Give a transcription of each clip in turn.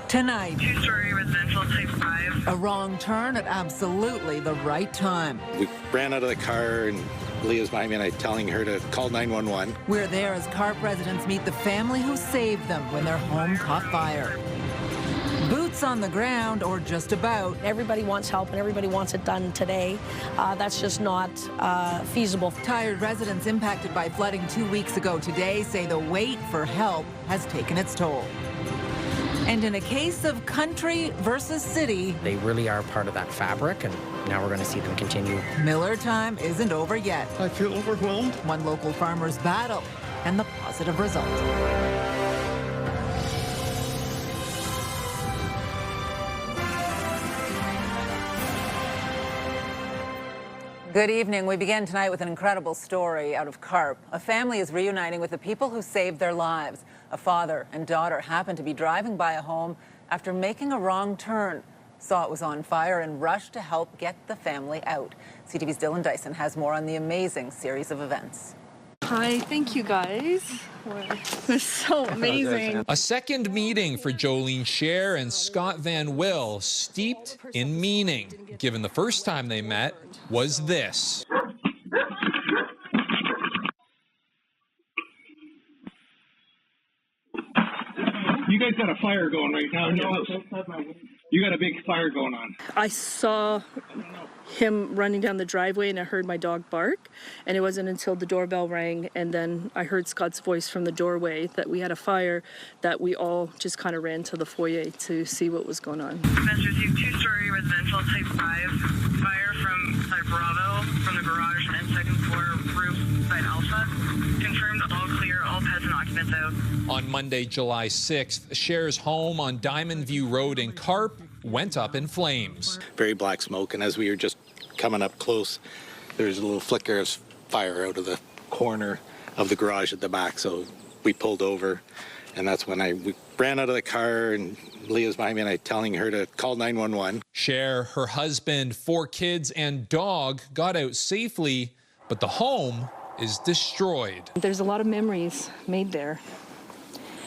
Tonight, two-story residential type 5. a wrong turn at absolutely the right time. We ran out of the car and Leah's behind me and I'm telling her to call 911. We're there as Carp residents meet the family who saved them when their home caught fire. Boots on the ground, or just about. Everybody wants help and everybody wants it done today. That's just not feasible. Tired residents impacted by flooding 2 weeks ago today say the wait for help has taken its toll. And in a case of country versus city, they really are part of that fabric, and now we're going to see them continue. Miller time isn't over yet. I feel overwhelmed. One local farmer's battle and the positive result. Good evening. We begin tonight with an incredible story out of Carp. A family is reuniting with the people who saved their lives. A father and daughter happened to be driving by a home after making a wrong turn. Saw it was on fire and rushed to help get the family out. CTV's Dyson has more on the amazing series of events. Hi, thank you guys. It was so amazing. A second meeting for Jolene Scher and Scott Van Will, steeped in meaning, given the first time they met was this. You guys got a fire going right now in your house. You got a big fire going on. I saw him running down the driveway and I heard my dog bark, and it wasn't until the doorbell rang and then I heard Scott's voice from the doorway that we had a fire that we all just kind of ran to the foyer to see what was going on. Events received two-story residential type 5. Fire from side Bravo, from the garage and second floor roof side Alpha. Confirmed all clear, all pets and occupants out. On Monday, July 6th, Scher's home on Diamondview Road in Carp went up in flames. Very black smoke, and as we were just coming up close, there's a little flicker of fire out of the corner of the garage at the back, so we pulled over, and that's when we ran out of the car and Leah's behind me and I'm telling her to call 911. Scher, her husband, 4 kids and dog got out safely, but the home is destroyed. There's a lot of memories made there.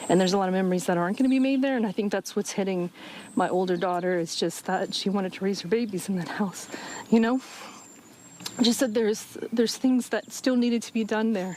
And there's a lot of memories that aren't going to be made there, and I think that's what's hitting my older daughter. It's just that she wanted to raise her babies in that house, you know? Just that there's things that still needed to be done there.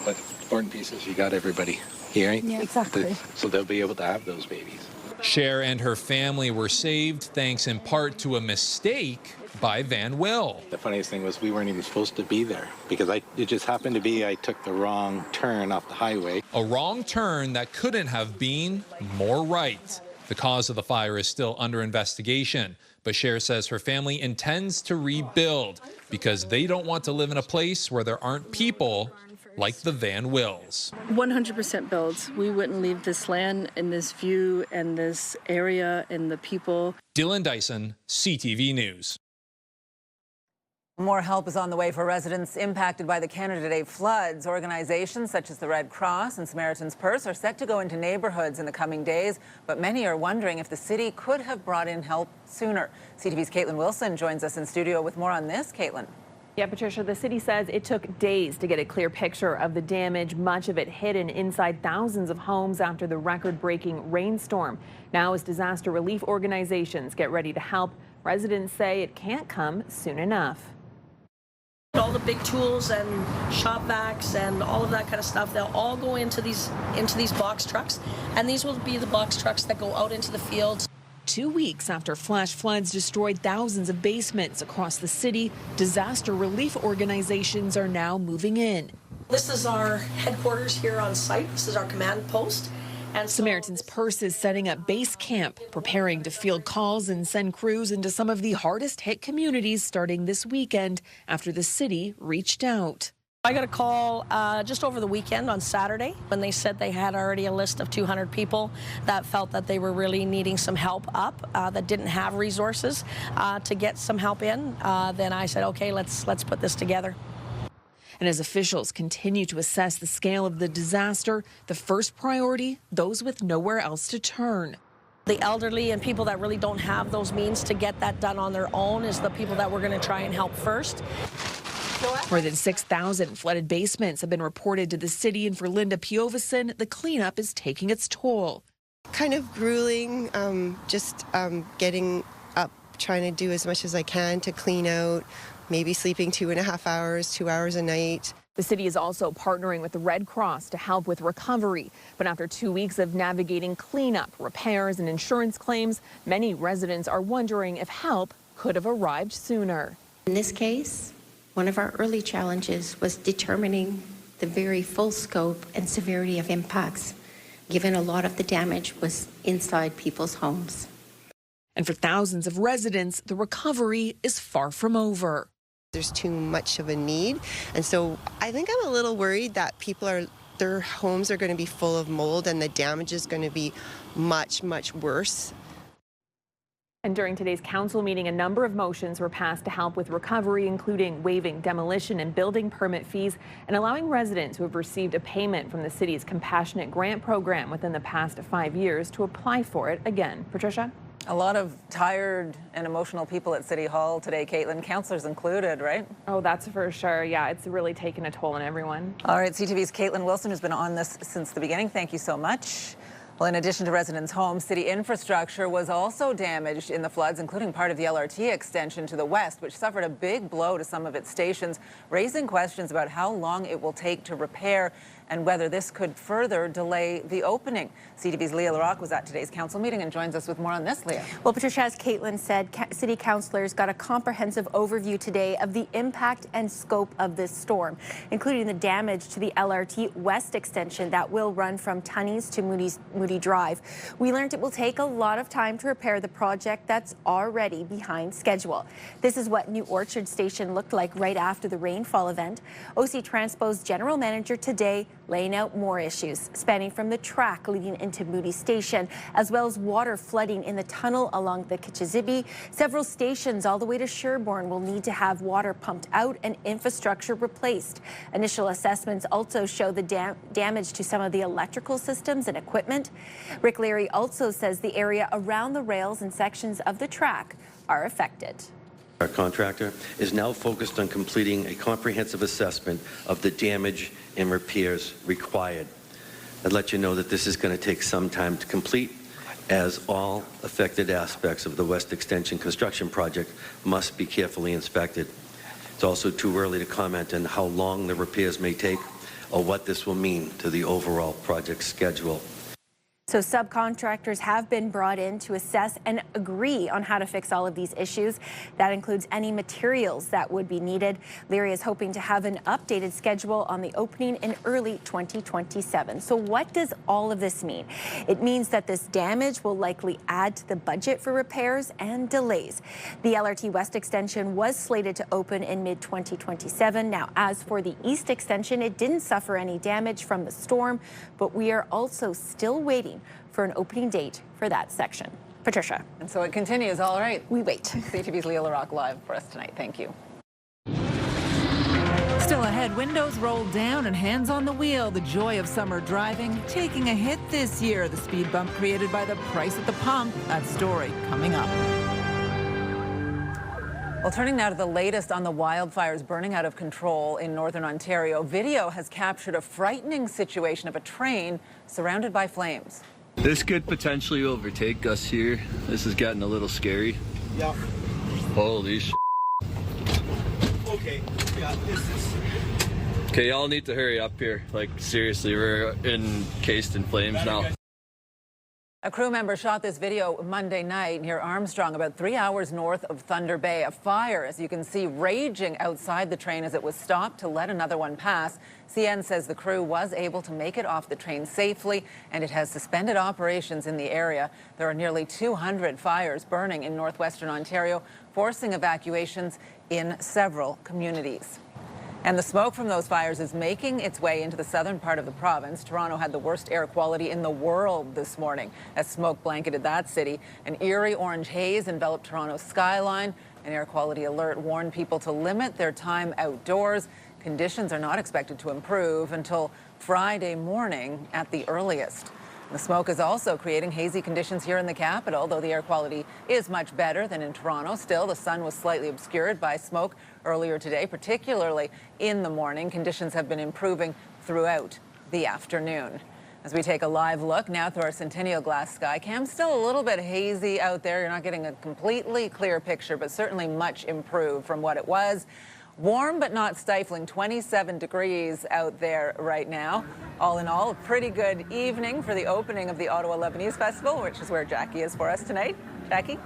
But important pieces, you got everybody here, right? Yeah, exactly. So they'll be able to have those babies. Scher and her family were saved thanks in part to a mistake by Van Will. The funniest thing was we weren't even supposed to be there because it just happened to be I took the wrong turn off the highway. A wrong turn that couldn't have been more right. The cause of the fire is still under investigation, but Scher says her family intends to rebuild because they don't want to live in a place where there aren't people like the Van Wills. 100% builds. We wouldn't leave this land and this view and this area and the people. Dyson, CTV News. More help is on the way for residents impacted by the Canada Day floods. Organizations such as the Red Cross and Samaritan's Purse are set to go into neighborhoods in the coming days, but many are wondering if the city could have brought in help sooner. CTV's Katelyn Wilson joins us in studio with more on this. Katelyn. Yeah, Patricia, the city says it took days to get a clear picture of the damage, much of it hidden inside thousands of homes after the record-breaking rainstorm. Now, as disaster relief organizations get ready to help, residents say it can't come soon enough. All the big tools and shop vacs and all of that kind of stuff, they'll all go into these box trucks, and these will be the box trucks that go out into the fields. 2 weeks after flash floods destroyed thousands of basements across the city, disaster relief organizations are now moving in. This is our headquarters here on site. This is our command post. And Samaritan's Purse is setting up base camp, preparing to field calls and send crews into some of the hardest hit communities starting this weekend after the city reached out. I got a call just over the weekend on Saturday when they said they had already a list of 200 people that felt that they were really needing some help up, that didn't have resources to get some help in. Then I said, okay, let's put this together. And as officials continue to assess the scale of the disaster, the first priority, those with nowhere else to turn. The elderly and people that really don't have those means to get that done on their own is the people that we're going to try and help first. More than 6,000 flooded basements have been reported to the city, and for Linda Piovesan, the cleanup is taking its toll. Kind of grueling, just getting up, trying to do as much as I can to clean out, maybe sleeping 2.5 hours, 2 hours a night. The city is also partnering with the Red Cross to help with recovery. But after 2 weeks of navigating cleanup, repairs, and insurance claims, many residents are wondering if help could have arrived sooner. In this case, one of our early challenges was determining the very full scope and severity of impacts, given a lot of the damage was inside people's homes. And for thousands of residents, the recovery is far from over. There's too much of a need, and so I think I'm a little worried that their homes are going to be full of mold and the damage is going to be much, much worse. And during today's council meeting, a number of motions were passed to help with recovery, including waiving demolition and building permit fees and allowing residents who have received a payment from the city's compassionate grant program within the past 5 years to apply for it again. Patricia? A lot of tired and emotional people at City Hall today, Katelyn, councillors included, right? Oh, that's for sure. Yeah, it's really taken a toll on everyone. All right, CTV's Katelyn Wilson, who's been on this since the beginning. Thank you so much. Well, in addition to residents' homes, city infrastructure was also damaged in the floods, including part of the LRT extension to the west, which suffered a big blow to some of its stations, raising questions about how long it will take to repair and whether this could further delay the opening. CTV's Leah Larocque was at today's council meeting and joins us with more on this, Leah. Well, Patricia, as Katelyn said, city councillors got a comprehensive overview today of the impact and scope of this storm, including the damage to the LRT West extension that will run from Tunney's to Moodie Drive. We learned it will take a lot of time to repair the project that's already behind schedule. This is what New Orchard Station looked like right after the rainfall event. OC Transpo's general manager today laying out more issues, spanning from the track leading into Moodie Station, as well as water flooding in the tunnel along the Kichizibi. Several stations all the way to Sherbourne will need to have water pumped out and infrastructure replaced. Initial assessments also show the damage to some of the electrical systems and equipment. Rick Leary also says the area around the rails and sections of the track are affected. Our contractor is now focused on completing a comprehensive assessment of the damage and repairs required. I'd let you know that this is going to take some time to complete, as all affected aspects of the West Extension construction project must be carefully inspected. It's also too early to comment on how long the repairs may take or what this will mean to the overall project schedule. So subcontractors have been brought in to assess and agree on how to fix all of these issues. That includes any materials that would be needed. Leary is hoping to have an updated schedule on the opening in early 2027. So what does all of this mean? It means that this damage will likely add to the budget for repairs and delays. The LRT West extension was slated to open in mid-2027. Now, as for the East extension, it didn't suffer any damage from the storm, but we are also still waiting for an opening date for that section. Patricia. And so it continues. All right. We wait. CTV's Leah Larocque live for us tonight. Thank you. Still ahead, windows rolled down and hands on the wheel. The joy of summer driving taking a hit this year. The speed bump created by the price at the pump. That story coming up. Well, turning now to the latest on the wildfires burning out of control in northern Ontario. Video has captured a frightening situation of a train surrounded by flames. This could potentially overtake us here. This is getting a little scary. Yeah. Holy sh**. Okay, yeah, this is... Okay, y'all need to hurry up here. Like, seriously, we're encased in flames now. A crew member shot this video Monday night near Armstrong, about 3 hours north of Thunder Bay. A fire, as you can see, raging outside the train as it was stopped to let another one pass. CN says the crew was able to make it off the train safely, and it has suspended operations in the area. There are nearly 200 fires burning in northwestern Ontario, forcing evacuations in several communities. And the smoke from those fires is making its way into the southern part of the province. Toronto had the worst air quality in the world this morning as smoke blanketed that city. An eerie orange haze enveloped Toronto's skyline. An air quality alert warned people to limit their time outdoors. Conditions are not expected to improve until Friday morning at the earliest. The smoke is also creating hazy conditions here in the capital, though the air quality is much better than in Toronto. Still, the sun was slightly obscured by smoke earlier today, particularly in the morning. Conditions have been improving throughout the afternoon. As we take a live look now through our Centennial Glass sky cam, still a little bit hazy out there. You're not getting a completely clear picture, but certainly much improved from what it was. Warm but not stifling, 27 degrees out there right now. All in all, a pretty good evening for the opening of the Ottawa Lebanese Festival, which is where Jackie is for us tonight. Jackie?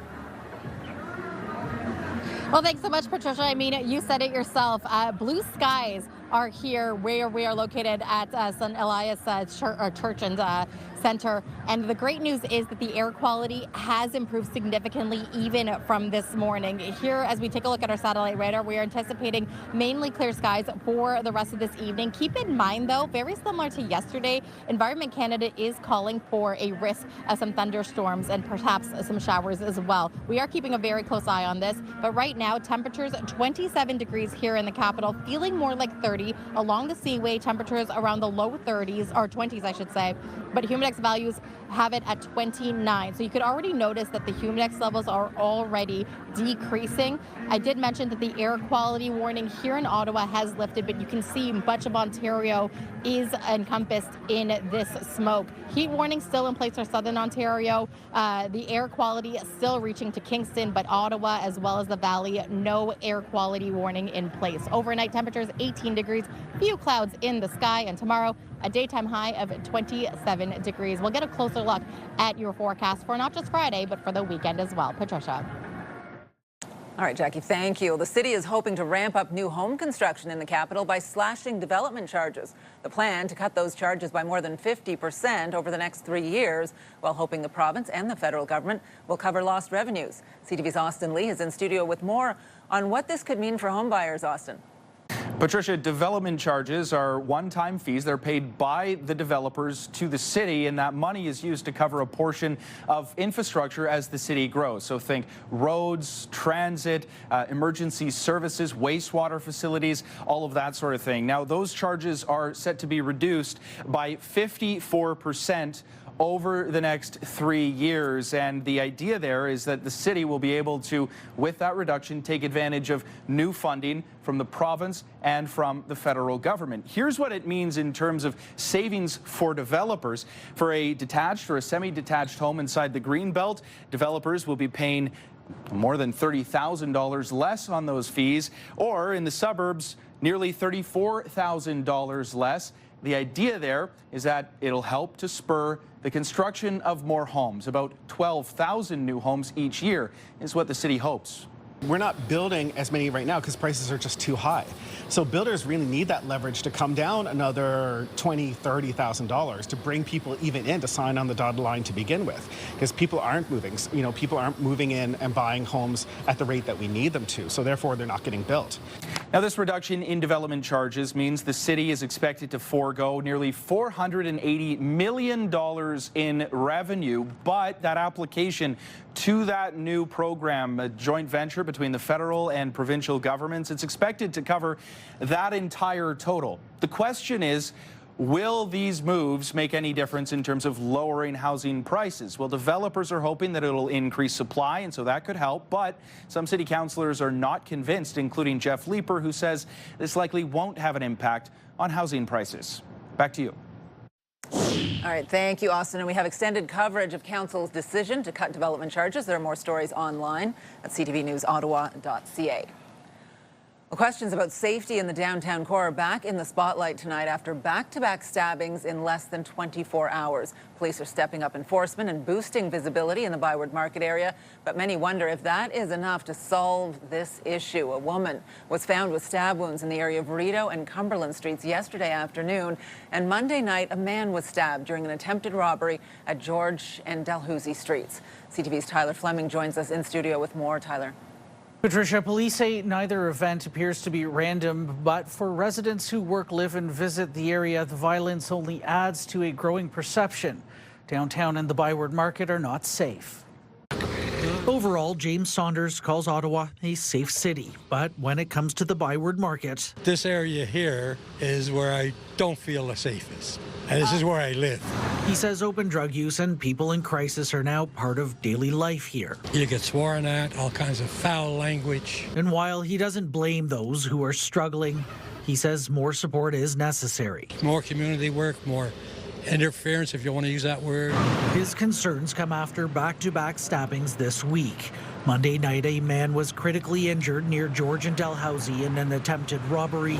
Well, thanks so much, Patricia. I mean, you said it yourself. Blue skies are here where we are located at St. Elias Church and Center. And the great news is that the air quality has improved significantly even from this morning. Here, as we take a look at our satellite radar, we are anticipating mainly clear skies for the rest of this evening. Keep in mind, though, very similar to yesterday, Environment Canada is calling for a risk of some thunderstorms and perhaps some showers as well. We are keeping a very close eye on this, but right now, temperatures 27 degrees here in the capital, feeling more like 30. Along the Seaway, temperatures around the low 30s, or 20s, I should say, but humidex values have it at 29. So you could already notice that the humidex levels are already decreasing. I did mention that the air quality warning here in Ottawa has lifted, but you can see much of Ontario is encompassed in this smoke. Heat warning still in place for southern Ontario. The air quality still reaching to Kingston, but Ottawa as well as the Valley, no air quality warning in place. Overnight temperatures 18 degrees, few clouds in the sky, and tomorrow a daytime high of 27 degrees. We'll get a closer look at your forecast for not just Friday, but for the weekend as well. Patricia. All right, Jackie, thank you. The city is hoping to ramp up new home construction in the capital by slashing development charges. The plan to cut those charges by more than 50% over the next 3 years, while hoping the province and the federal government will cover lost revenues. CTV's Austin Lee is in studio with more on what this could mean for home buyers. Austin. Patricia, development charges are one-time fees. They're paid by the developers to the city, and that money is used to cover a portion of infrastructure as the city grows. So think roads, transit, emergency services, wastewater facilities, all of that sort of thing. Now, those charges are set to be reduced by 54% over the next 3 years. And the idea there is that the city will be able to, with that reduction, take advantage of new funding from the province and from the federal government. Here's what it means in terms of savings for developers. For a detached or a semi-detached home inside the Greenbelt, developers will be paying more than $30,000 less on those fees, or in the suburbs, nearly $34,000 less. The idea there is that it'll help to spur the construction of more homes. About 12,000 new homes each year is what the city hopes. We're not building as many right now because prices are just too high. So builders really need that leverage to come down another $20,000, $30,000 to bring people even in to sign on the dotted line to begin with, because people aren't moving. You know, people aren't moving in and buying homes at the rate that we need them to. So therefore, they're not getting built. Now, this reduction in development charges means the city is expected to forego nearly $480 million in revenue, but that application to that new program, a joint venture between the federal and provincial governments, it's expected to cover that entire total. The question is, will these moves make any difference in terms of lowering housing prices? Well, developers are hoping that it'll increase supply, and so that could help, but some city councillors are not convinced, including Jeff Leeper, who says this likely won't have an impact on housing prices. Back to you. All right, thank you, Austin. And we have extended coverage of Council's decision to cut development charges. There are more stories online at ctvnewsottawa.ca. Well, questions about safety in the downtown core are back in the spotlight tonight after back-to-back stabbings in less than 24 hours. Police are stepping up enforcement and boosting visibility in the Byward Market area, but many wonder if that is enough to solve this issue. A woman was found with stab wounds in the area of Rideau and Cumberland Streets yesterday afternoon, and Monday night a man was stabbed during an attempted robbery at George and Dalhousie Streets. CTV's Tyler Fleming joins us in studio with more. Tyler. Patricia, police say neither event appears to be random, but for residents who work, live and visit the area, the violence only adds to a growing perception. Downtown and the Byward Market are not safe. Overall, James Saunders calls Ottawa a safe city, but when it comes to the Byward Market, this area here is where I don't feel the safest, and this is where I live. He says open drug use and people in crisis are now part of daily life here. You get sworn at, all kinds of foul language. And while he doesn't blame those who are struggling, he says more support is necessary. More community work, more interference, if you want to use that word. His concerns come after back-to-back stabbings this week. Monday night, a man was critically injured near George and Dalhousie in an attempted robbery.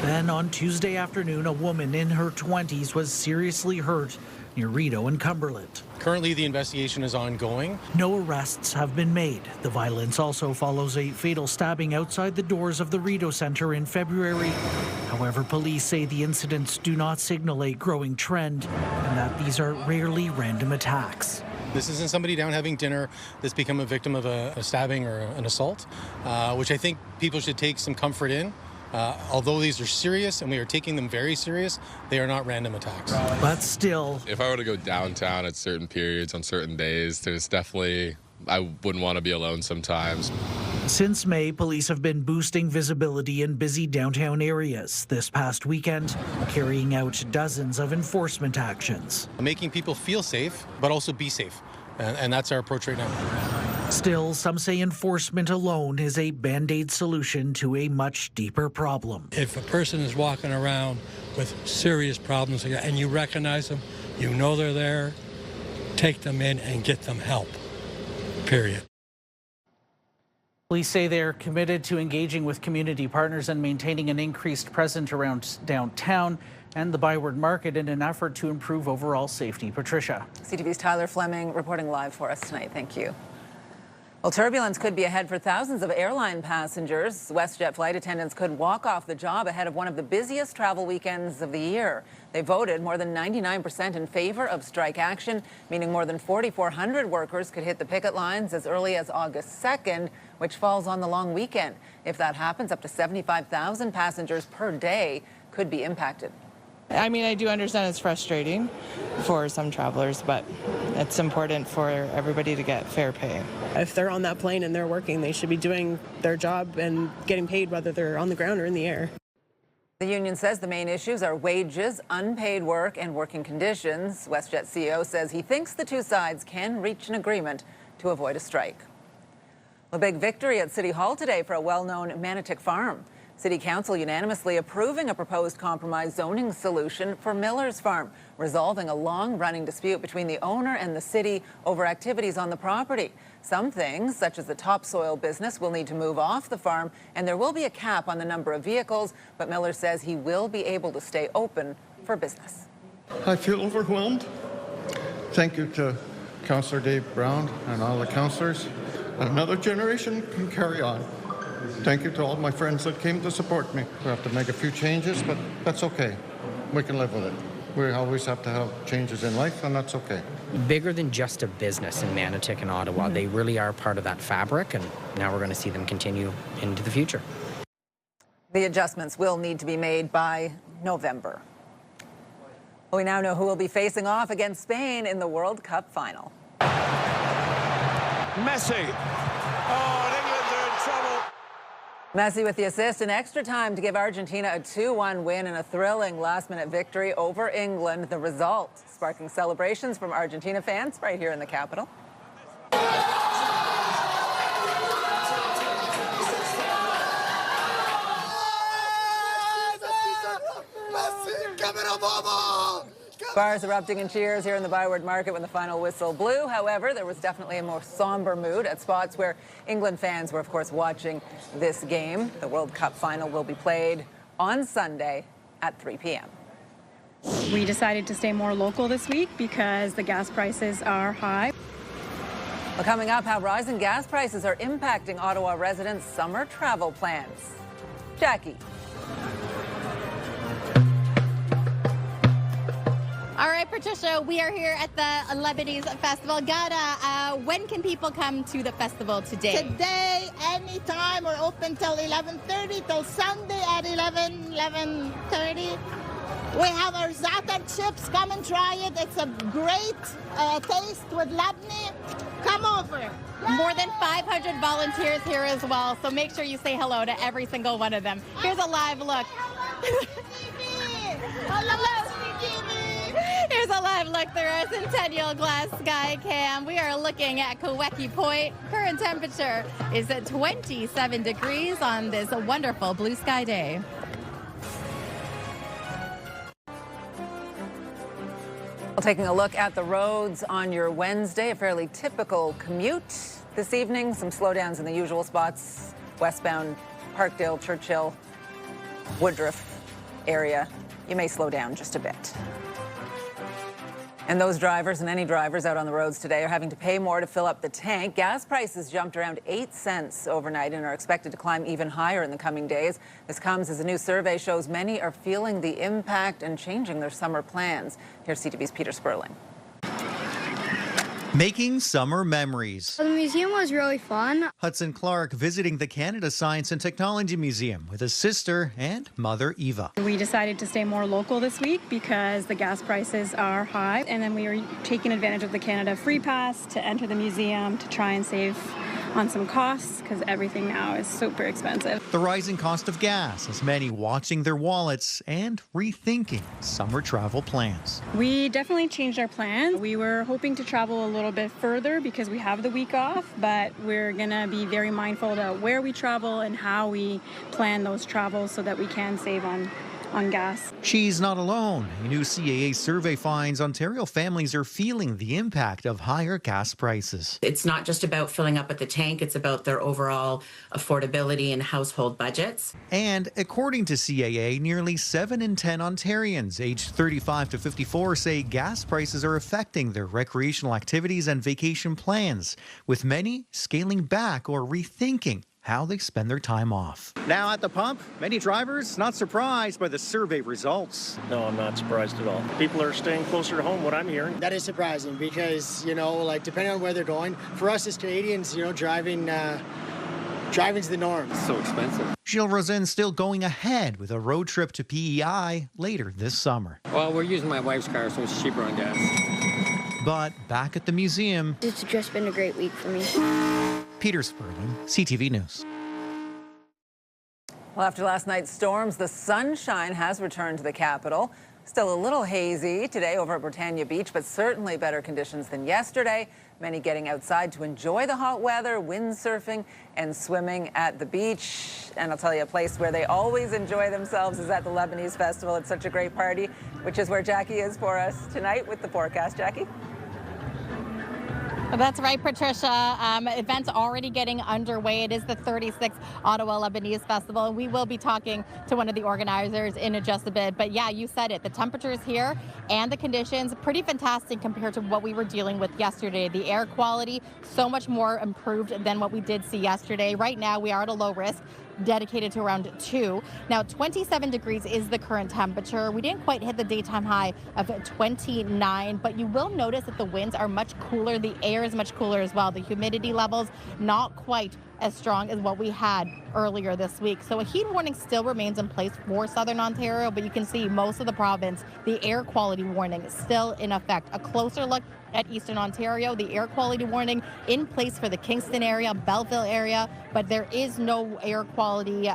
Then on Tuesday afternoon, a woman in her 20s was seriously hurt near Rideau and Cumberland. Currently, the investigation is ongoing. No arrests have been made. The violence also follows a fatal stabbing outside the doors of the Rideau Centre in February. However, police say the incidents do not signal a growing trend and that these are rarely random attacks. This isn't somebody down having dinner that's become a victim of a stabbing or an assault, which I think people should take some comfort in. Although these are serious and we are taking them very serious, they are not random attacks. But still, if I were to go downtown at certain periods on certain days, there's definitely, I wouldn't want to be alone sometimes. Since May, police have been boosting visibility in busy downtown areas. This past weekend, carrying out dozens of enforcement actions. Making people feel safe, but also be safe. And that's our approach right now. Still, some say enforcement alone is a Band-Aid solution to a much deeper problem. If a person is walking around with serious problems and you recognize them, you know they're there, take them in and get them help, period. Police say they're committed to engaging with community partners and maintaining an increased presence around downtown and the Byward Market in an effort to improve overall safety. Patricia. CTV's Tyler Fleming reporting live for us tonight. Thank you. Well, turbulence could be ahead for thousands of airline passengers. WestJet flight attendants could walk off the job ahead of one of the busiest travel weekends of the year. They voted more than 99% in favor of strike action, meaning more than 4,400 workers could hit the picket lines as early as August 2nd, which falls on the long weekend. If that happens, up to 75,000 passengers per day could be impacted. I mean, I do understand it's frustrating for some travelers, but it's important for everybody to get fair pay. If they're on that plane and they're working, they should be doing their job and getting paid whether they're on the ground or in the air. The union says the main issues are wages, unpaid work, and working conditions. WestJet CEO says he thinks the two sides can reach an agreement to avoid a strike. A big victory at City Hall today for a well-known Manotick farm. City Council unanimously approving a proposed compromise zoning solution for Miller's Farm, resolving a long-running dispute between the owner and the city over activities on the property. Some things, such as the topsoil business, will need to move off the farm, and there will be a cap on the number of vehicles, but Miller says he will be able to stay open for business. I feel overwhelmed. Thank you to Councillor Dave Brown and all the councillors. Another generation can carry on. Thank you to all my friends that came to support me. We have to make a few changes, but that's okay. We can live with it. We always have to have changes in life, and that's okay. Bigger than just a business in Manotick and Ottawa. They really are part of that fabric, and now we're going to see them continue into the future. The adjustments will need to be made by November. We now know who will be facing off against Spain in the World Cup final. Messi. Oh, and England are in trouble. Messi with the assist in extra time to give Argentina a 2-1 win and a thrilling last-minute victory over England. The result sparking celebrations from Argentina fans right here in the capital. Bars erupting in cheers here in the Byward Market when the final whistle blew. However, there was definitely a more somber mood at spots where England fans were, of course, watching this game. The World Cup final will be played on Sunday at 3 p.m. We decided to stay more local this week because the gas prices are high. Well, coming up, how rising gas prices are impacting Ottawa residents' summer travel plans. Jackie. All right, Patricia, we are here at the Lebanese Festival. Gada, when can people come to the festival today? Today, anytime. We're open till 11:30, till Sunday at 11:30. We have our za'atar chips. Come and try it. It's a great taste with labneh. Come over. Yay! More than 500 volunteers here as well, so make sure you say hello to every single one of them. Here's a live look. Hello, CTV. Here's a live look through our Centennial Glass Sky Cam. We are looking at Quebec Point. Current temperature is at 27 degrees on this wonderful blue sky day. Well, taking a look at the roads on your Wednesday, a fairly typical commute this evening. Some slowdowns in the usual spots, westbound Parkdale, Churchill, Woodruff area. You may slow down just a bit. And those drivers and any drivers out on the roads today are having to pay more to fill up the tank. Gas prices jumped around 8 cents overnight and are expected to climb even higher in the coming days. This comes as a new survey shows many are feeling the impact and changing their summer plans. Here's CTV's Peter Sperling. Making summer memories. The museum was really fun. Hudson Clark visiting the Canada Science and Technology Museum with his sister and mother Eva. We decided to stay more local this week because the gas prices are high, and then we were taking advantage of the Canada Free Pass to enter the museum to try and save on some costs because everything now is super expensive. The rising cost of gas has many watching their wallets and rethinking summer travel plans. We definitely changed our plan. We were hoping to travel a little bit further because we have the week off, but we're going to be very mindful about where we travel and how we plan those travels so that we can save on gas. She's not alone. A new CAA survey finds Ontario families are feeling the impact of higher gas prices. It's not just about filling up at the tank, it's about their overall affordability and household budgets. And according to CAA, nearly 7 in 10 Ontarians aged 35 to 54 say gas prices are affecting their recreational activities and vacation plans, with many scaling back or rethinking how they spend their time off. Now at the pump, many drivers not surprised by the survey results. No, I'm not surprised at all. People are staying closer to home, what I'm hearing. That is surprising because, depending on where they're going, for us as Canadians, driving's the norm. It's so expensive. Gilles Rosen still going ahead with a road trip to PEI later this summer. Well, we're using my wife's car, so it's cheaper on gas. But back at the museum, It's just been a great week for me. Peter Sperling, CTV News. Well, after last night's storms, the sunshine has returned to the capital. Still a little hazy today over at Britannia Beach, but certainly better conditions than yesterday. Many getting outside to enjoy the hot weather, windsurfing and swimming at the beach. And I'll tell you, a place where they always enjoy themselves is at the Lebanese Festival. It's such a great party, which is where Jackie is for us tonight with the forecast. Jackie? That's right, Patricia. Events already getting underway. It is the 36th Ottawa Lebanese Festival, and we will be talking to one of the organizers in just a bit. But yeah, you said it. The temperatures here and the conditions, pretty fantastic compared to what we were dealing with yesterday. The air quality, so much more improved than what we did see yesterday. Right now, we are at a low risk, dedicated to around 2. Now, 27 degrees is the current temperature. We didn't quite hit the daytime high of 29, but you will notice that the winds are much cooler. The air is much cooler as well. The humidity levels not quite as strong as what we had earlier this week. So a heat warning still remains in place for Southern Ontario, but you can see most of the province, the air quality warning is still in effect. A closer look at Eastern Ontario, the air quality warning in place for the Kingston area, Belleville area, but there is no air quality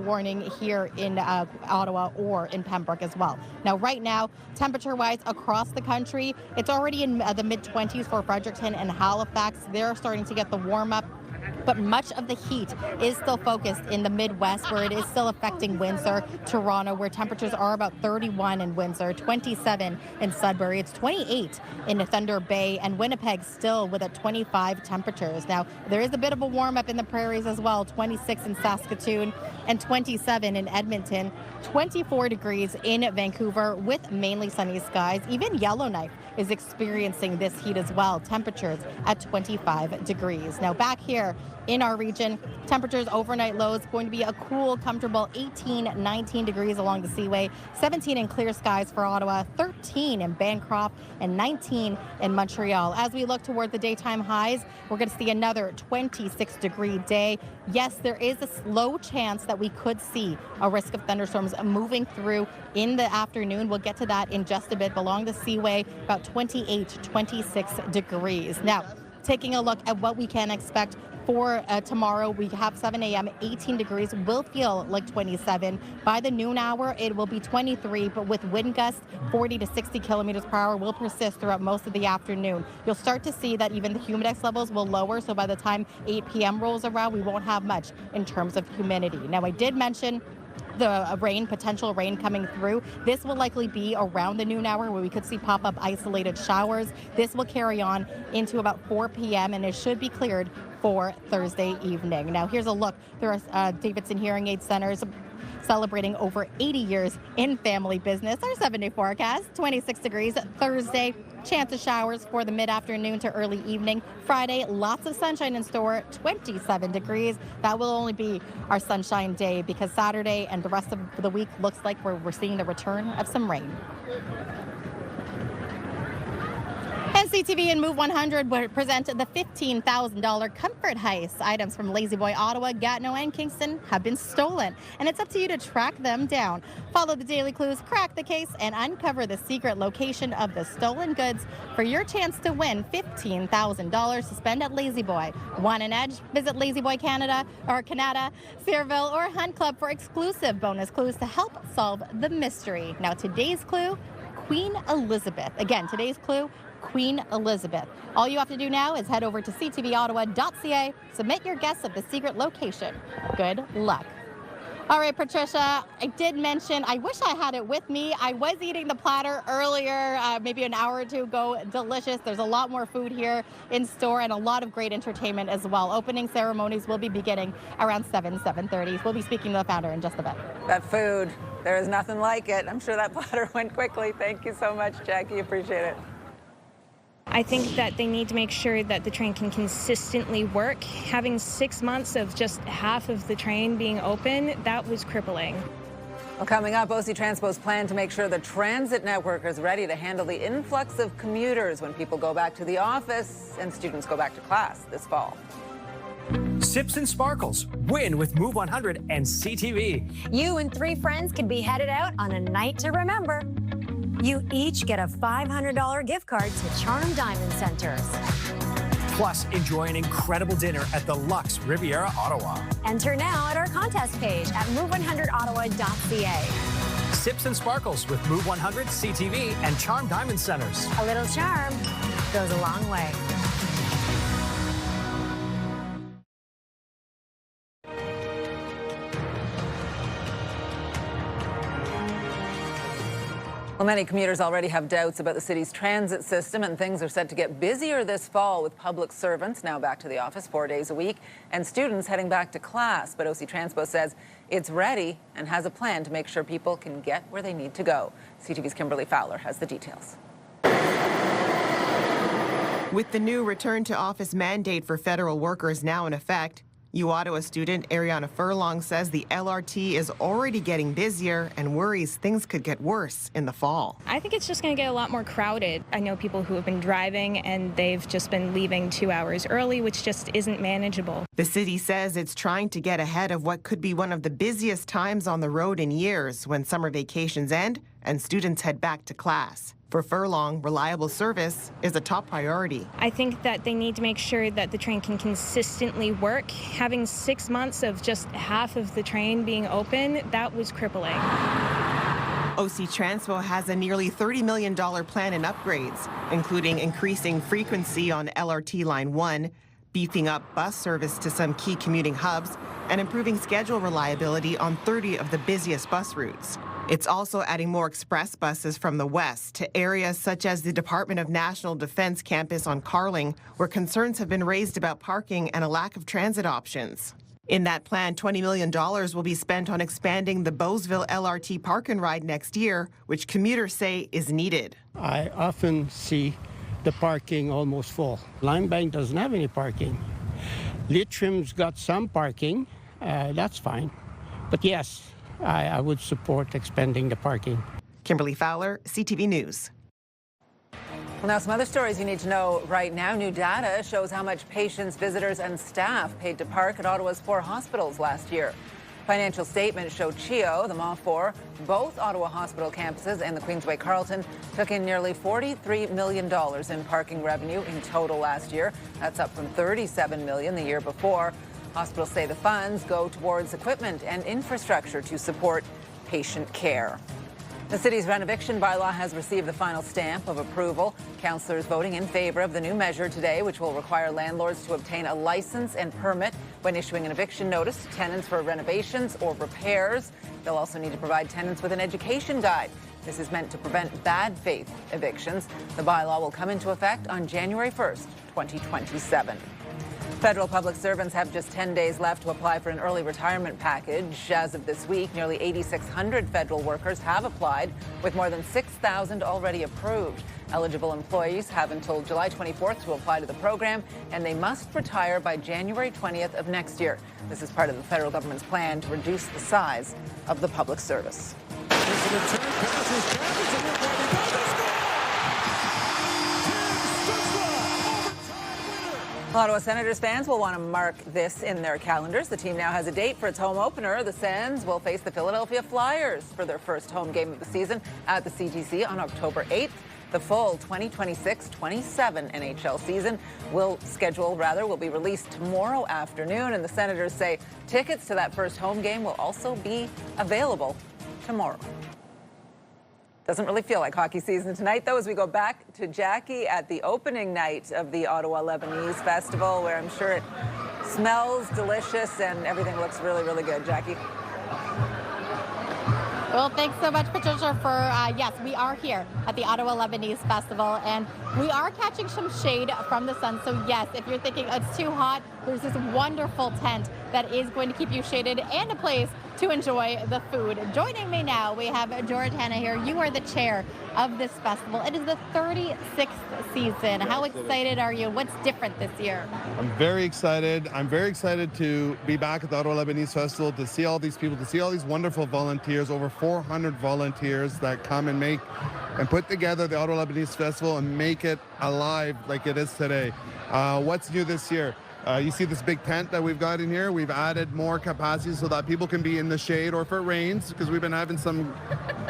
warning here in Ottawa or in Pembroke as well. Now, right now, temperature-wise across the country, it's already in the mid-20s for Fredericton and Halifax. They're starting to get the warm-up. But much of the heat is still focused in the Midwest, where it is still affecting Windsor, Toronto, where temperatures are about 31 in Windsor, 27 in Sudbury. It's 28 in Thunder Bay, and Winnipeg still with a 25 temperatures. Now, there is a bit of a warm-up in the prairies as well, 26 in Saskatoon and 27 in Edmonton, 24 degrees in Vancouver with mainly sunny skies. Even Yellowknife is experiencing this heat as well, temperatures at 25 degrees. Now, back here in our region, temperatures overnight lows going to be a cool, comfortable 18, 19 degrees along the Seaway, 17 in clear skies for Ottawa, 13 in Bancroft, and 19 in Montreal. As we look toward the daytime highs, we're going to see another 26-degree day. Yes, there is a low chance that we could see a risk of thunderstorms moving through in the afternoon. We'll get to that in just a bit. Along the Seaway, about 28 to 26 degrees. Now, taking a look at what we can expect for tomorrow, we have 7 a.m., 18 degrees, will feel like 27. By the noon hour, it will be 23, but with wind gusts 40 to 60 kilometers per hour will persist throughout most of the afternoon. You'll start to see that even the humidex levels will lower, so by the time 8 p.m. rolls around, we won't have much in terms of humidity. Now, I did mention the rain, potential rain coming through. This will likely be around the noon hour where we could see pop-up isolated showers. This will carry on into about 4 p.m. and it should be cleared for Thursday evening. Now here's a look. There are Davidson Hearing Aid Centers celebrating over 80 years in family business. Our 7-day forecast, 26 degrees Thursday. Chance of showers for the mid-afternoon to early evening. Friday, lots of sunshine in store, 27 degrees. That will only be our sunshine day because Saturday and the rest of the week looks like we're seeing the return of some rain. And CTV and Move 100 will present the $15,000 comfort heist. Items from Lazy Boy, Ottawa, Gatineau, and Kingston have been stolen, and it's up to you to track them down. Follow the daily clues, crack the case, and uncover the secret location of the stolen goods for your chance to win $15,000 to spend at Lazy Boy. Want an edge? Visit Lazy Boy Canada, Fairville, or Hunt Club for exclusive bonus clues to help solve the mystery. Now, today's clue, Queen Elizabeth. Again, today's clue, Queen Elizabeth. All you have to do now is head over to ctvottawa.ca, submit your guess of the secret location. Good luck. All right, Patricia, I did mention, I wish I had it with me. I was eating the platter earlier, maybe an hour or two ago. Delicious. There's a lot more food here in store and a lot of great entertainment as well. Opening ceremonies will be beginning around 7:30. We'll be speaking to the founder in just a bit. That food, there is nothing like it. I'm sure that platter went quickly. Thank you so much, Jackie. Appreciate it. I think that they need to make sure that the train can consistently work. Having 6 months of just half of the train being open, that was crippling. Well, coming up, OC Transpo's plan to make sure the transit network is ready to handle the influx of commuters when people go back to the office and students go back to class this fall. Sips and sparkles. Win with Move 100 and CTV. You and 3 friends can be headed out on a night to remember. You each get a $500 gift card to Charm Diamond Centers. Plus, enjoy an incredible dinner at the Luxe Riviera, Ottawa. Enter now at our contest page at move100ottawa.ca. Sips and sparkles with Move 100, CTV, and Charm Diamond Centers. A little charm goes a long way. Well, many commuters already have doubts about the city's transit system, and things are set to get busier this fall with public servants now back to the office 4 days a week and students heading back to class. But OC Transpo says it's ready and has a plan to make sure people can get where they need to go. CTV's Kimberly Fowler has the details. With the new return to office mandate for federal workers now in effect, Ottawa student Ariana Furlong says the LRT is already getting busier and worries things could get worse in the fall. I think it's just going to get a lot more crowded. I know people who have been driving and they've just been leaving 2 hours early, which just isn't manageable. The city says it's trying to get ahead of what could be one of the busiest times on the road in years when summer vacations end and students head back to class. For Furlong, reliable service is a top priority. I think that they need to make sure that the train can consistently work. Having 6 months of just half of the train being open, that was crippling. OC Transpo has a nearly $30 million plan in upgrades, including increasing frequency on LRT Line 1, beefing up bus service to some key commuting hubs, and improving schedule reliability on 30 of the busiest bus routes. It's also adding more express buses from the west to areas such as the Department of National Defense campus on Carling, where concerns have been raised about parking and a lack of transit options. In that plan, $20 million will be spent on expanding the Beauceville LRT park and ride next year, which commuters say is needed. I often see the parking almost full. Limebank doesn't have any parking. Leitrim's got some parking. That's fine. But yes, I would support expanding the parking. Kimberly Fowler, CTV News. Well, now some other stories you need to know right now. New data shows how much patients, visitors, and staff paid to park at Ottawa's 4 hospitals last year. Financial statements show CHEO, the MOF4, both Ottawa hospital campuses and the Queensway Carleton took in nearly $43 million in parking revenue in total last year. That's up from $37 million the year before. Hospitals say the funds go towards equipment and infrastructure to support patient care. The city's renoviction bylaw has received the final stamp of approval. Councillors voting in favor of the new measure today, which will require landlords to obtain a license and permit when issuing an eviction notice to tenants for renovations or repairs. They'll also need to provide tenants with an education guide. This is meant to prevent bad faith evictions. The bylaw will come into effect on January 1st, 2027. Federal public servants have just 10 days left to apply for an early retirement package. As of this week, nearly 8,600 federal workers have applied, with more than 6,000 already approved. Eligible employees have until July 24th to apply to the program, and they must retire by January 20th of next year. This is part of the federal government's plan to reduce the size of the public service. Ottawa Senators fans will want to mark this in their calendars. The team now has a date for its home opener. The Sens will face the Philadelphia Flyers for their first home game of the season at the CTC on October 8th. The full 2026-27 NHL season will be released tomorrow afternoon, and the Senators say tickets to that first home game will also be available tomorrow. Doesn't really feel like hockey season tonight, though, as we go back to Jackie at the opening night of the Ottawa Lebanese Festival, where I'm sure it smells delicious and everything looks really, really good. Jackie? Well, thanks so much, Patricia, for, yes, we are here at the Ottawa Lebanese Festival, and we are catching some shade from the sun. So, yes, if you're thinking it's too hot, there's this wonderful tent that is going to keep you shaded and a place to enjoy the food. Joining me now, we have George Hanna here. You are the chair of this festival. It is the 36th season. How excited are you? What's different this year? I'm very excited. I'm very excited to be back at the Ottawa Lebanese Festival, to see all these people, to see all these wonderful volunteers, over 400 volunteers that come and make and put together the Ottawa Lebanese Festival and make it alive like it is today. What's new this year? You see this big tent that we've got in here. We've added more capacity so that people can be in the shade, or if it rains, because we've been having some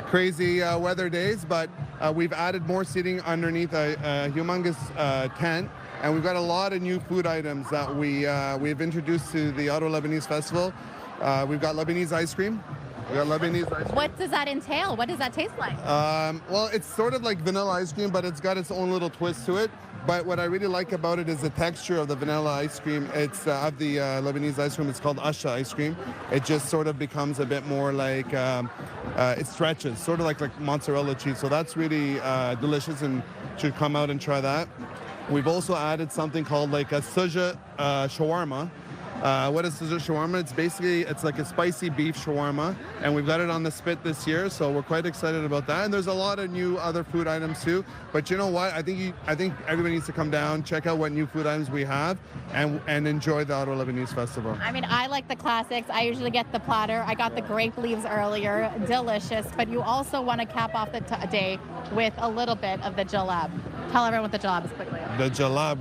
crazy weather days, but we've added more seating underneath a humongous tent. And we've got a lot of new food items that we've introduced to the Ottawa Lebanese Festival. We've got Lebanese ice cream. What does that entail? What does that taste like? Well, it's sort of like vanilla ice cream, but it's got its own little twist to it. But what I really like about it is the texture of the vanilla ice cream. It's of the Lebanese ice cream. It's called Asha ice cream. It just sort of becomes a bit more like, it stretches, sort of like mozzarella cheese. So that's really delicious, and should come out and try that. We've also added something called like a suja shawarma. What is suja shawarma? It's like a spicy beef shawarma, and we've got it on the spit this year, so we're quite excited about that. And there's a lot of new other food items too. But you know what? I think everybody needs to come down, check out what new food items we have, and enjoy the Ottawa Lebanese Festival. I mean, I like the classics. I usually get the platter. I got the grape leaves earlier, delicious. But you also want to cap off the day with a little bit of the jalab. Tell everyone what the jalab is quickly. The jalab,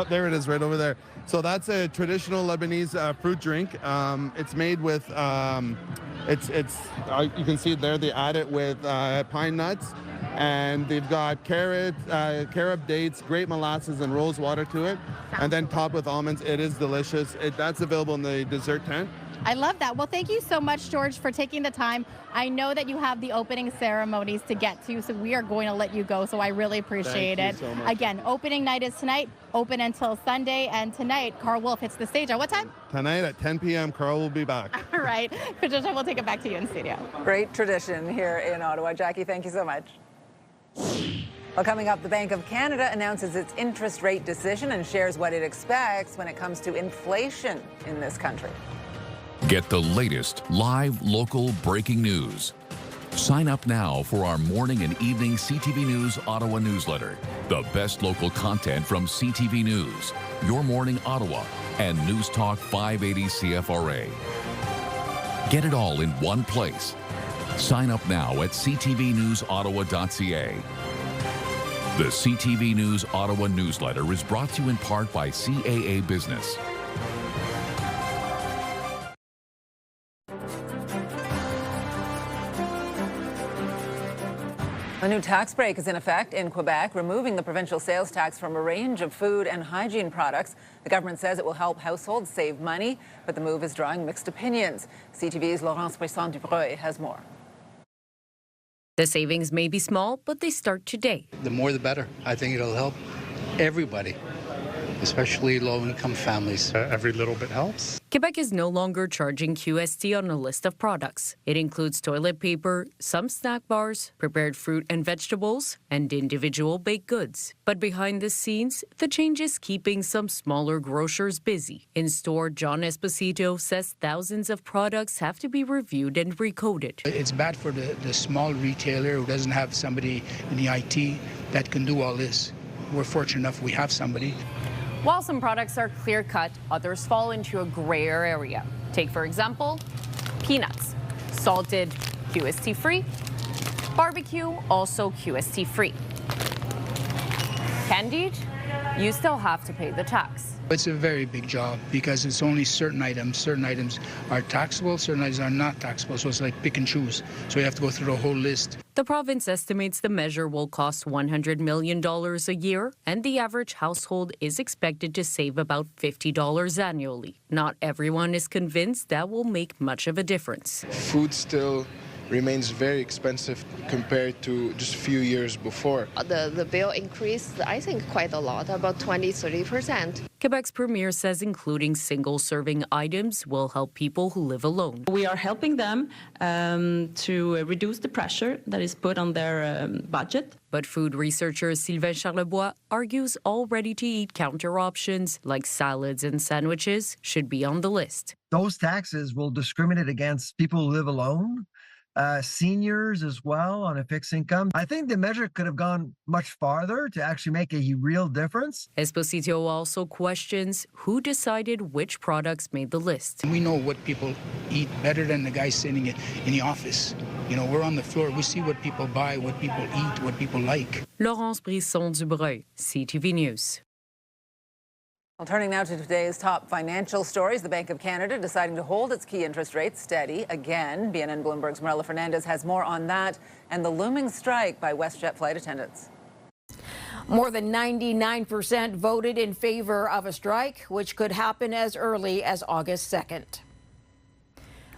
there it is, right over there. So that's a traditional Lebanese fruit drink. It's made with, you can see it there, they add it with pine nuts, and they've got carrot, carob dates, grape molasses, and rose water to it, and then topped with almonds. It is delicious. That's available in the dessert tent. I love that. Well, thank you so much, George, for taking the time. I know that you have the opening ceremonies to get to, so we are going to let you go, so I really appreciate it. Thank you so much. Again, opening night is tonight, open until Sunday, and tonight, Carl Wolf hits the stage. At what time? Tonight at 10 p.m., Carl will be back. All right. Patricia, we'll take it back to you in studio. Great tradition here in Ottawa. Jackie, thank you so much. Well, coming up, the Bank of Canada announces its interest rate decision and shares what it expects when it comes to inflation in this country. Get the latest live local breaking news. Sign up now for our morning and evening CTV News Ottawa newsletter. The best local content from CTV News, Your Morning Ottawa, and News Talk 580 CFRA. Get it all in one place. Sign up now at ctvnewsottawa.ca. The CTV News Ottawa newsletter is brought to you in part by CAA Business. A new tax break is in effect in Quebec, removing the provincial sales tax from a range of food and hygiene products. The government says it will help households save money, but the move is drawing mixed opinions. CTV's Laurence Brisson-Dubreuil has more. The savings may be small, but they start today. The more the better. I think it'll help everybody. especially low-income families. Every little bit helps. Quebec is no longer charging QST on a list of products. It includes toilet paper, some snack bars, prepared fruit and vegetables, and individual baked goods. But behind the scenes, the change is keeping some smaller grocers busy. In-store, John Esposito says thousands of products have to be reviewed and recoded. It's bad for the small retailer who doesn't have somebody in the IT that can do all this. We're fortunate enough we have somebody. While some products are clear-cut, others fall into a grayer area. Take, for example, peanuts. Salted, QST-free. Barbecue, also QST-free. Candied, you still have to pay the tax. It's a very big job because it's only certain items. Certain items are taxable, certain items are not taxable. So it's like pick and choose. So you have to go through the whole list. The province estimates the measure will cost $100 million a year, and the average household is expected to save about $50 annually. Not everyone is convinced that will make much of a difference. Food still remains very expensive compared to just a few years before. The bill increased, I think, quite a lot, about 20-30%. Quebec's premier says including single-serving items will help people who live alone. We are helping them to reduce the pressure that is put on their budget. But food researcher Sylvain Charlebois argues all ready-to-eat counter options like salads and sandwiches should be on the list. Those taxes will discriminate against people who live alone, seniors as well on a fixed income. I think the measure could have gone much farther to actually make a real difference. Esposito also questions who decided which products made the list. We know what people eat better than the guy sitting in the office. You know, we're on the floor. We see what people buy, what people eat, what people like. Laurence Brisson-Dubreuil, CTV News. Well, turning now to today's top financial stories, the Bank of Canada deciding to hold its key interest rates steady again. BNN Bloomberg's Marilla Fernandez has more on that and the looming strike by WestJet flight attendants. More than 99% voted in favor of a strike, which could happen as early as August 2nd.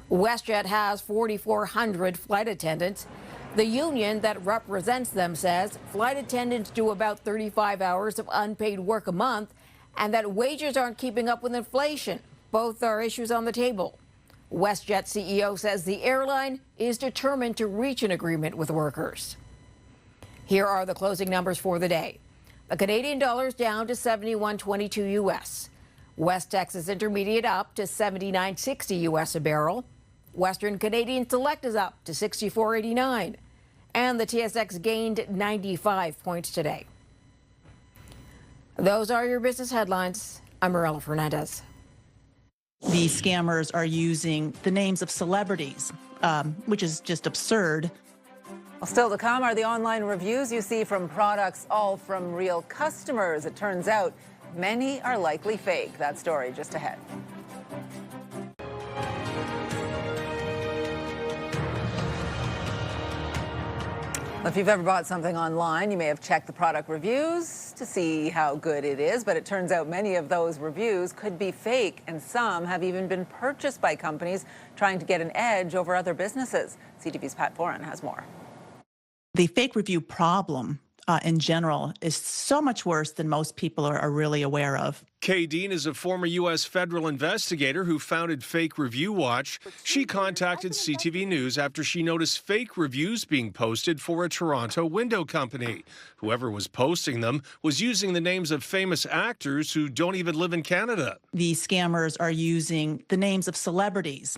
WestJet has 4,400 flight attendants. The union that represents them says flight attendants do about 35 hours of unpaid work a month, and that wages aren't keeping up with inflation. Both are issues on the table. WestJet CEO says the airline is determined to reach an agreement with workers. Here are the closing numbers for the day. The Canadian dollar's down to 71.22 U.S. West Texas Intermediate up to 79.60 U.S. a barrel. Western Canadian Select is up to 64.89. And the TSX gained 95 points today. Those are your business headlines. I'm Marilla Fernandez. The scammers are using the names of celebrities, which is just absurd. Well, still to come are the online reviews you see from products, all from real customers. It turns out many are likely fake. That story just ahead. If you've ever bought something online, you may have checked the product reviews to see how good it is, but it turns out many of those reviews could be fake, and some have even been purchased by companies trying to get an edge over other businesses. CTV's Pat Foran has more. The fake review problem in general is so much worse than most people are really aware of. Kay Dean is a former U.S. federal investigator who founded Fake Review Watch. She contacted CTV News after she noticed fake reviews being posted for a Toronto window company. Whoever was posting them was using the names of famous actors who don't even live in Canada. The scammers are using the names of celebrities,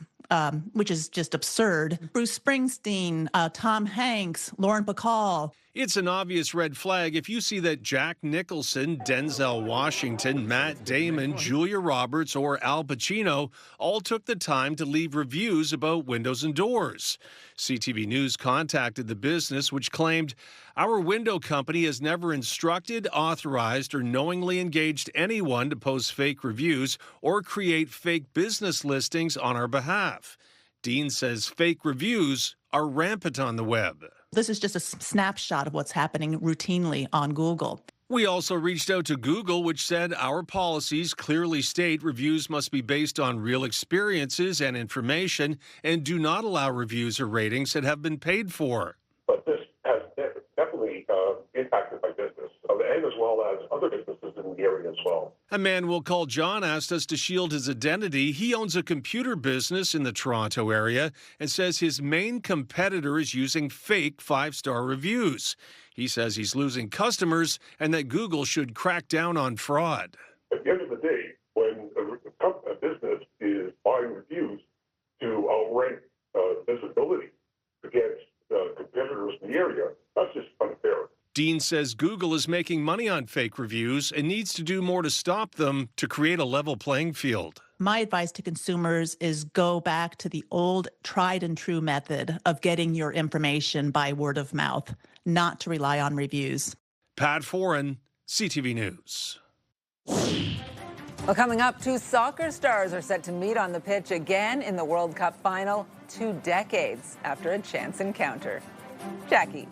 which is just absurd. Bruce Springsteen, Tom Hanks, Lauren Bacall. It's an obvious red flag if you see that Jack Nicholson, Denzel Washington, Matt Damon, Julia Roberts, or Al Pacino all took the time to leave reviews about windows and doors. CTV News contacted the business, which claimed, "Our window company has never instructed, authorized, or knowingly engaged anyone to post fake reviews or create fake business listings on our behalf." Dean says fake reviews are rampant on the web. This is just a snapshot of what's happening routinely on Google. We also reached out to Google, which said our policies clearly state reviews must be based on real experiences and information and do not allow reviews or ratings that have been paid for. But this has definitely impacted my business. And as well, well as other businesses in the area as well. A man we'll call John asked us to shield his identity. He owns a computer business in the Toronto area and says his main competitor is using fake 5-star reviews. He says he's losing customers and that Google should crack down on fraud. At the end of the day, when a business is buying reviews to outrank visibility against competitors in the area, that's just unfair. Dean says Google is making money on fake reviews and needs to do more to stop them to create a level playing field. My advice to consumers is go back to the old tried and true method of getting your information by word of mouth, not to rely on reviews. Pat Foran, CTV News. Well, coming up, 2 soccer stars are set to meet on the pitch again in the World Cup final 2 decades after a chance encounter. Jackie.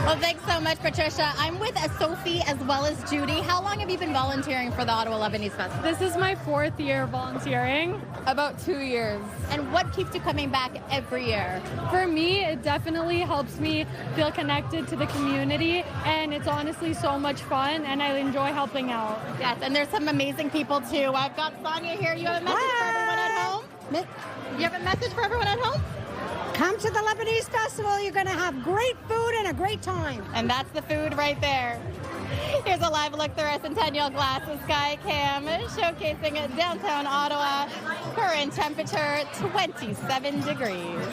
Well, thanks so much, Patricia. I'm with Sophie as well as Judy. How long have you been volunteering for the Ottawa Lebanese Festival? This is my 4th year volunteering. About 2 years. And what keeps you coming back every year? For me, it definitely helps me feel connected to the community, and it's honestly so much fun, and I enjoy helping out. Yes, and there's some amazing people, too. I've got Sonia here. You have a message for everyone at home? You have a message for everyone at home? Come to the Lebanese Festival. You're going to have great food and a great time. And that's the food right there. Here's a live look through our Centennial Glasses Sky Cam showcasing downtown Ottawa. Current temperature 27 degrees.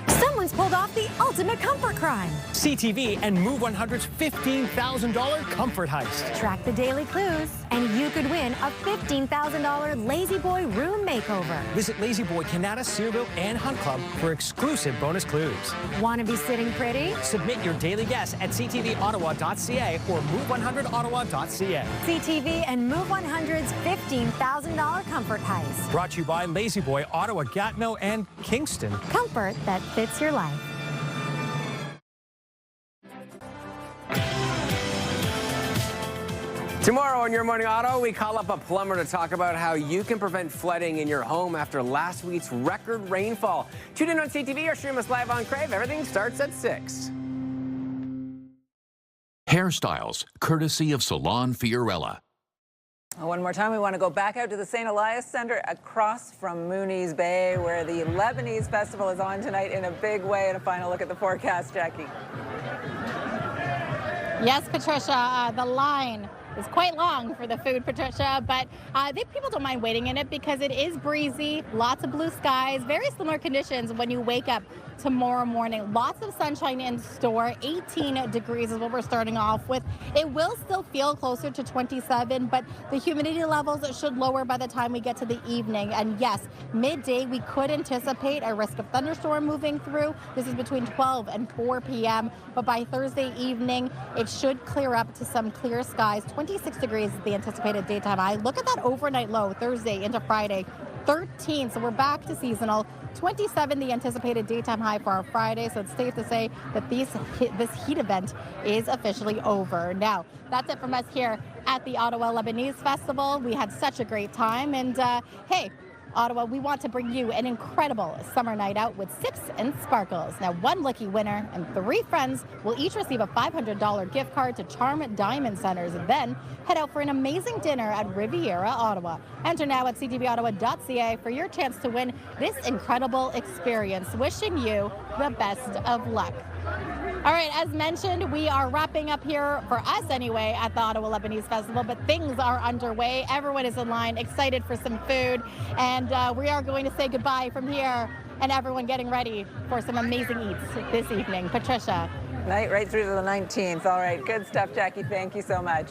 Someone's pulled off the ultimate comfort crime. CTV and Move 100's $15,000 comfort heist. Track the daily clues, and you could win a $15,000 Lazy Boy room makeover. Visit Lazy Boy, Canada, Searville, and Hunt Club for exclusive bonus clues. Want to be sitting pretty? Submit your daily guess at ctvottawa.ca or move100ottawa.ca. CTV and Move 100's $15,000 comfort heist. Brought to you by Lazy Boy, Ottawa, Gatineau, and Kingston. Comfort that fits your life. Tomorrow on Your Morning Auto, we call up a plumber to talk about how you can prevent flooding in your home after last week's record rainfall. Tune in on CTV or stream us live on Crave. Everything starts at 6. Hairstyles, courtesy of Salon Fiorella. One more time, we want to go back out to the St. Elias Centre across from Mooney's Bay, where the Lebanese Festival is on tonight in a big way. And a final look at the forecast, Jackie. Yes, Patricia, the line is quite long for the food, Patricia, but people don't mind waiting in it because it is breezy, lots of blue skies, very similar conditions when you wake up tomorrow morning. Lots of sunshine in store. 18 degrees is what we're starting off with. It will still feel closer to 27, but the humidity levels should lower by the time we get to the evening. And yes, midday we could anticipate a risk of thunderstorm moving through. This is between 12 and 4 p.m. But by Thursday evening, it should clear up to some clear skies. 26 degrees is the anticipated daytime high. Look at that overnight low Thursday into Friday. 13, so we're back to seasonal. 27, the anticipated daytime high for our Friday, so it's safe to say that this heat event is officially over. Now, that's it from us here at the Ottawa Lebanese Festival. We had such a great time, and hey, Ottawa, we want to bring you an incredible summer night out with Sips and Sparkles. Now, one lucky winner and 3 friends will each receive a $500 gift card to Charm Diamond Centers, and then head out for an amazing dinner at Riviera, Ottawa. Enter now at ctvottawa.ca for your chance to win this incredible experience. Wishing you the best of luck. All right, as mentioned, we are wrapping up here, for us anyway, at the Ottawa Lebanese Festival, but things are underway. Everyone is in line, excited for some food, and we are going to say goodbye from here, and everyone getting ready for some amazing eats this evening. Patricia. Night right through to the 19th. All right, good stuff, Jackie. Thank you so much.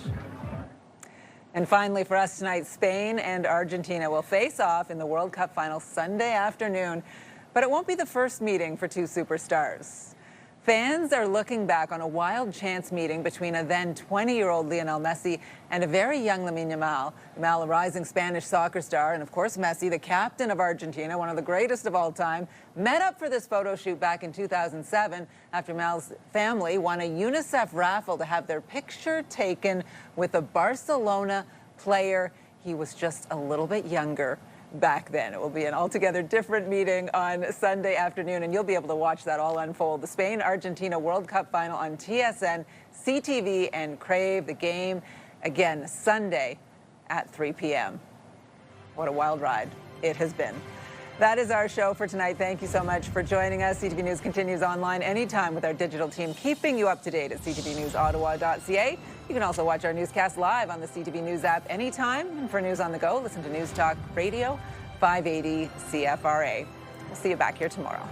And finally for us tonight, Spain and Argentina will face off in the World Cup final Sunday afternoon, but it won't be the first meeting for 2 superstars. Fans are looking back on a wild chance meeting between a then 20-year-old Lionel Messi and a very young Lamine Yamal. Yamal, a rising Spanish soccer star, and of course Messi, the captain of Argentina, one of the greatest of all time, met up for this photo shoot back in 2007 after Yamal's family won a UNICEF raffle to have their picture taken with a Barcelona player he was just a little bit younger back then. It will be an altogether different meeting on Sunday afternoon, and you'll be able to watch that all unfold. The Spain-Argentina World Cup final on TSN, CTV, and Crave. The game, again, Sunday at 3 p.m. What a wild ride it has been. That is our show for tonight. Thank you so much for joining us. CTV News continues online anytime with our digital team, keeping you up to date at ctvnewsottawa.ca. You can also watch our newscast live on the CTV News app anytime. And for news on the go, listen to News Talk Radio 580 CFRA. We'll see you back here tomorrow.